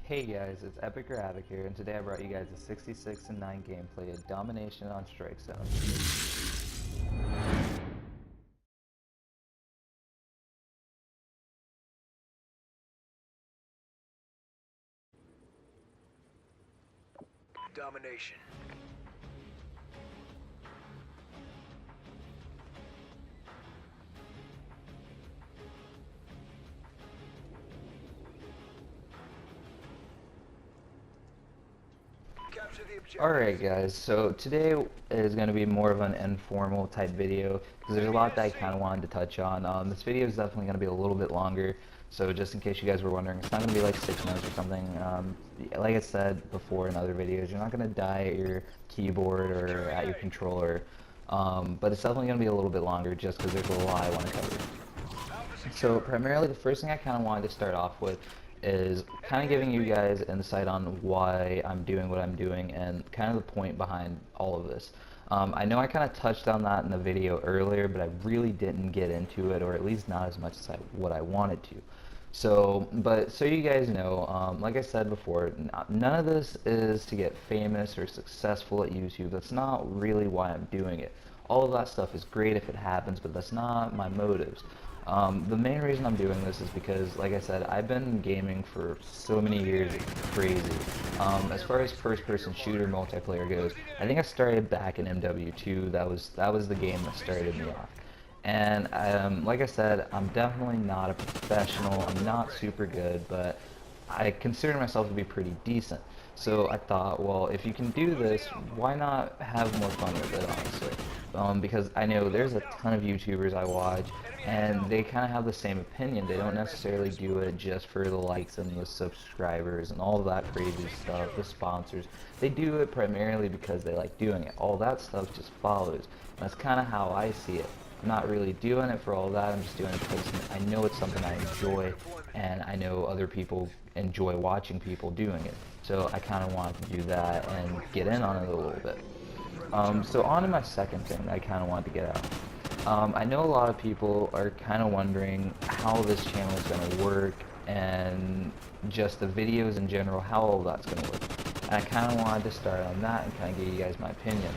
Hey guys, it's Epic or Havoc here, and today I brought you guys a 66-9 gameplay of Domination on Strike Zone. Domination. Capture the objective. Alright guys, so today is going to be more of an informal type video, because there's a lot that I kind of wanted to touch on. This video is definitely going to be a little bit longer, so just in case you guys were wondering, it's not going to be like 6 minutes or something. Like I said before in other videos, you're not going to die at your keyboard or at your controller, but it's definitely going to be a little bit longer just because there's a lot I want to cover. So primarily the first thing I kind of wanted to start off with is kind of giving you guys insight on why I'm doing what I'm doing and kind of the point behind all of this. I know I kind of touched on that in the video earlier, but I really didn't get into it, or at least not as much as what I wanted to. So you guys know, like I said before, none of this is to get famous or successful at YouTube. That's not really why I'm doing it. All of that stuff is great if it happens, but that's not my motives. The main reason I'm doing this is because, like I said, I've been gaming for so many years, it's crazy. As far as first-person shooter multiplayer goes, I think I started back in MW2. That was the game that started me off. And like I said, I'm definitely not a professional. I'm not super good, but I consider myself to be pretty decent. So I thought, well, if you can do this, why not have more fun with it, honestly? Because I know there's a ton of YouTubers I watch, and they kind of have the same opinion. They don't necessarily do it just for the likes and the subscribers and all of that crazy stuff, the sponsors. They do it primarily because they like doing it. All that stuff just follows. And that's kind of how I see it. I'm not really doing it for all that. I'm just doing it because I know it's something I enjoy, and I know other people enjoy watching people doing it. So I kind of want to do that and get in on it a little bit. So on to my second thing that I kind of wanted to get out. I know a lot of people are kind of wondering how this channel is going to work and just the videos in general, how all that's going to work. And I kind of wanted to start on that and kind of give you guys my opinion.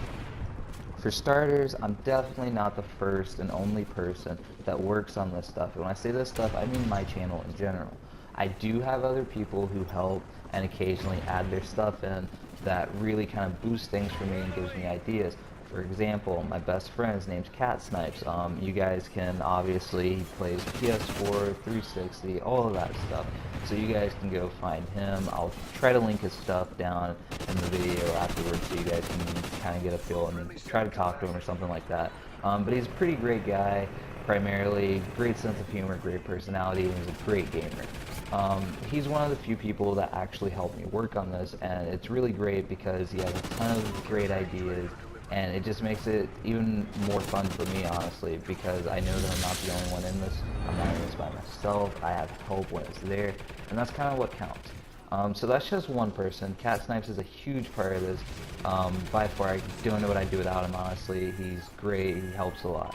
For starters, I'm definitely not the first and only person that works on this stuff. And when I say this stuff, I mean my channel in general. I do have other people who help and occasionally add their stuff in that really kind of boosts things for me and gives me ideas. For example, my best friend's name's Cat Snipes. You guys can obviously, he plays PS4, 360, all of that stuff. So you guys can go find him. I'll try to link his stuff down in the video afterwards so you guys can kind of get a feel and try to talk to him or something like that. But he's a pretty great guy, primarily great sense of humor, great personality, and he's a great gamer. He's one of the few people that actually helped me work on this, and it's really great because he has a ton of great ideas, and it just makes it even more fun for me, honestly, because I know that I'm not the only one in this. I'm not in this by myself. I have help when it's there, and that's kind of what counts. So that's just one person. Cat Snipes is a huge part of this. By far, I don't know what I'd do without him, honestly. He's great. He helps a lot.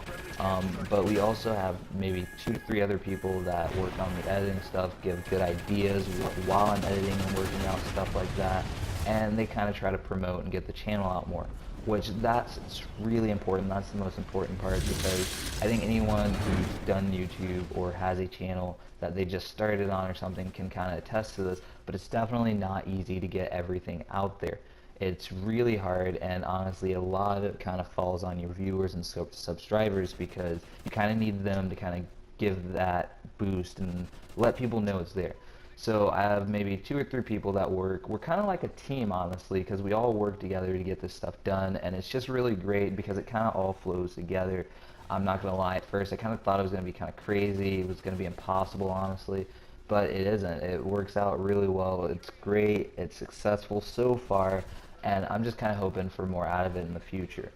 But we also have maybe 2 to 3 other people that work on the editing stuff, give good ideas while I'm editing and working out stuff like that. And they kind of try to promote and get the channel out more, which that's really important. That's the most important part, because I think anyone who's done YouTube or has a channel that they just started on or something can kind of attest to this, but it's definitely not easy to get everything out there. It's really hard, and honestly a lot of it kind of falls on your viewers and subscribers, because you kind of need them to kind of give that boost and let people know it's there. So I have maybe 2 or 3 people that work. We're kind of like a team, honestly, because we all work together to get this stuff done, and it's just really great because it kind of all flows together. I'm not going to lie, at first I kind of thought it was going to be kind of crazy. It was going to be impossible, honestly, but it isn't. It works out really well. It's great. It's successful so far, and I'm just kind of hoping for more out of it in the future.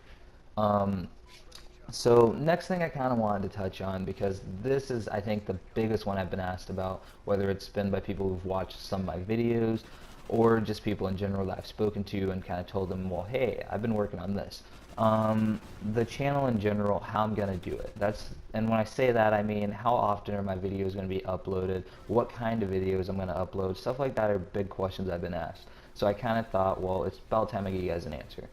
So next thing I kind of wanted to touch on, because this is, I think, the biggest one I've been asked about, whether it's been by people who've watched some of my videos or just people in general that I've spoken to and kind of told them, well, hey, I've been working on this. The channel in general, how I'm gonna do it. And when I say that, I mean how often are my videos gonna be uploaded, what kind of videos I'm gonna upload, stuff like that are big questions I've been asked. So I kind of thought, well, it's about time I give you guys an answer.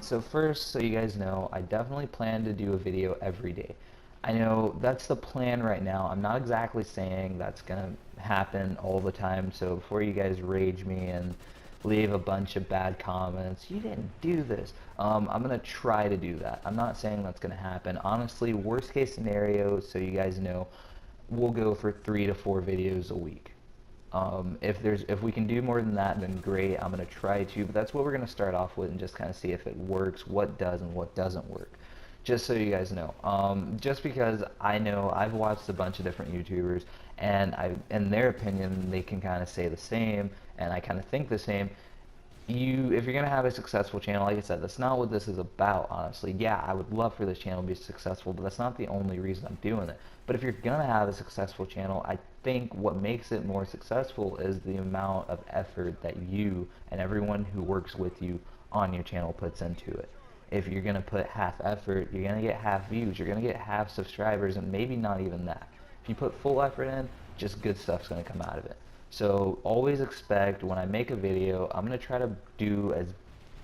So first, so you guys know, I definitely plan to do a video every day. I know that's the plan right now. I'm not exactly saying that's gonna happen all the time, so before you guys rage me and leave a bunch of bad comments, you didn't do this, I'm gonna try to do that. I'm not saying that's gonna happen. Honestly, worst case scenario, so you guys know, we'll go for 3 to 4 videos a week. If we can do more than that, then great. I'm gonna try to, but that's what we're gonna start off with and just kind of see if it works, what does and what doesn't work. Just so you guys know, just because I know I've watched a bunch of different YouTubers, and in their opinion, they can kind of say the same, and I kind of think the same. If you're gonna have a successful channel, like I said, that's not what this is about, honestly. Yeah, I would love for this channel to be successful, but that's not the only reason I'm doing it. But if you're gonna have a successful channel, I think what makes it more successful is the amount of effort that you and everyone who works with you on your channel puts into it. If you're gonna put half effort, you're gonna get half views, you're gonna get half subscribers, and maybe not even that. If you put full effort in, just good stuff's gonna come out of it. So always expect when I make a video, I'm going to try to do as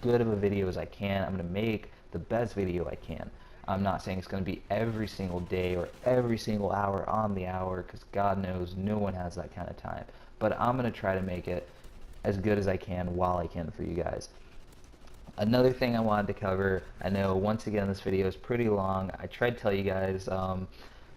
good of a video as I can. I'm going to make the best video I can. I'm not saying it's going to be every single day or every single hour on the hour, because God knows no one has that kind of time. But I'm going to try to make it as good as I can while I can for you guys. Another thing I wanted to cover, I know once again this video is pretty long. I tried to tell you guys,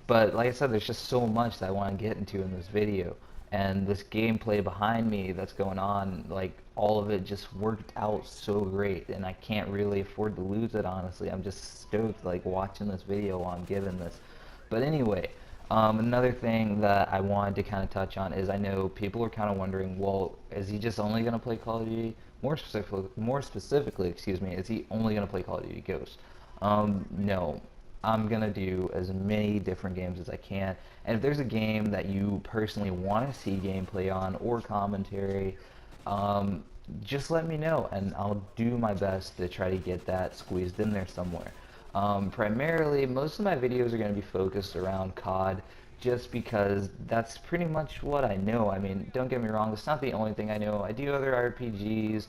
but like I said, there's just so much that I want to get into in this video. And this gameplay behind me that's going on, like all of it just worked out so great, and I can't really afford to lose it, honestly. I'm just stoked like watching this video while I'm giving this. But anyway, another thing that I wanted to kind of touch on is I know people are kind of wondering, well, is he just only going to play Call of Duty? More specifically, excuse me, is he only going to play Call of Duty Ghosts? No. I'm gonna do as many different games as I can, and if there's a game that you personally want to see gameplay on or commentary, just let me know and I'll do my best to try to get that squeezed in there somewhere. Primarily, most of my videos are going to be focused around COD, just because that's pretty much what I know. I mean, don't get me wrong, it's not the only thing I know. I do other RPGs,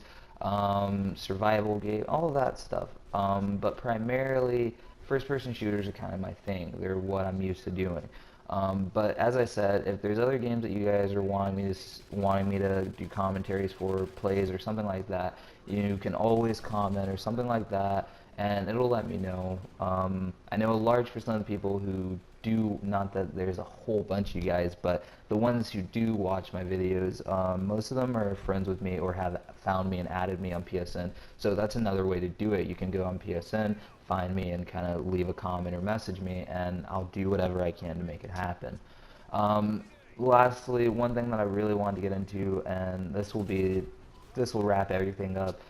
survival game, all of that stuff, but primarily first-person shooters are kind of my thing. They're what I'm used to doing. But as I said, if there's other games that you guys are wanting me to do commentaries for, plays or something like that, you can always comment or something like that, and it'll let me know. I know a large percent of the people who do, not that there's a whole bunch of you guys, but the ones who do watch my videos, most of them are friends with me or have found me and added me on PSN. So that's another way to do it. You can go on PSN, find me, and kind of leave a comment or message me, and I'll do whatever I can to make it happen. Lastly, one thing that I really wanted to get into, and this will wrap everything up,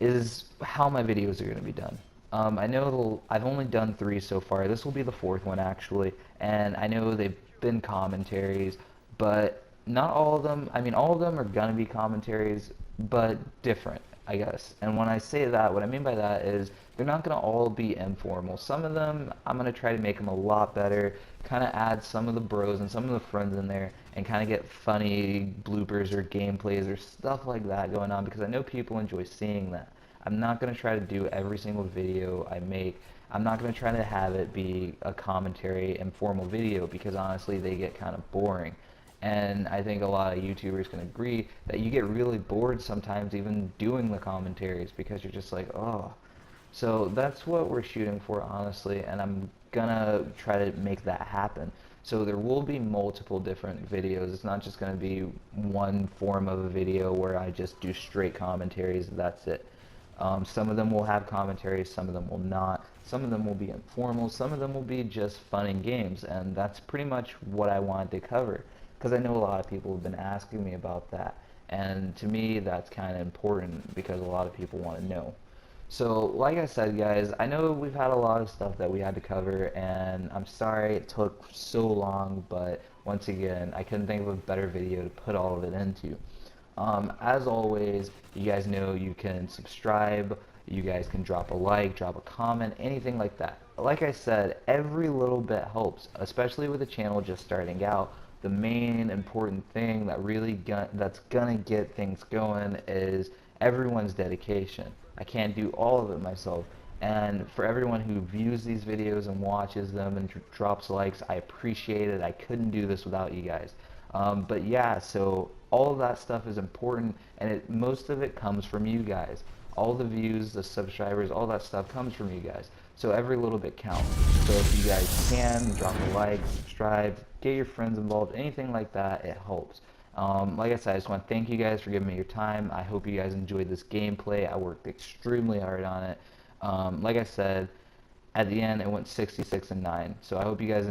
is how my videos are going to be done. I know I've only done 3 so far. This will be the 4th one actually, and I know they've been commentaries, but not all of them. I mean, all of them are going to be commentaries, but different, I guess. And when I say that, what I mean by that is they're not going to all be informal. Some of them, I'm going to try to make them a lot better, kind of add some of the bros and some of the friends in there, and kind of get funny bloopers or gameplays or stuff like that going on, because I know people enjoy seeing that. I'm not going to try to do every single video I make. I'm not going to try to have it be a commentary informal video, because honestly they get kind of boring. And I think a lot of YouTubers can agree that you get really bored sometimes even doing the commentaries, because you're just like, oh. So that's what we're shooting for, honestly, and I'm gonna try to make that happen. So there will be multiple different videos. It's not just gonna be one form of a video where I just do straight commentaries, that's it. Some of them will have commentaries, some of them will not. Some of them will be informal, some of them will be just fun and games, and that's pretty much what I wanted to cover, because I know a lot of people have been asking me about that, and to me that's kind of important, because a lot of people want to know. So, like I said, guys, I know we've had a lot of stuff that we had to cover, and I'm sorry it took so long, but once again, I couldn't think of a better video to put all of it into. As always, you guys know you can subscribe, you guys can drop a like, drop a comment, anything like that. Like I said, every little bit helps, especially with a channel just starting out. The main important thing that that's gonna get things going is everyone's dedication. I can't do all of it myself. And for everyone who views these videos and watches them and drops likes, I appreciate it. I couldn't do this without you guys. But yeah, so all of that stuff is important, and most of it comes from you guys. All the views, the subscribers, all that stuff comes from you guys. So every little bit counts. So if you guys can, drop a like, subscribe, get your friends involved, anything like that, it helps. Like I said, I just want to thank you guys for giving me your time. I hope you guys enjoyed this gameplay. I worked extremely hard on it. Like I said, at the end, it went 66-9. So I hope you guys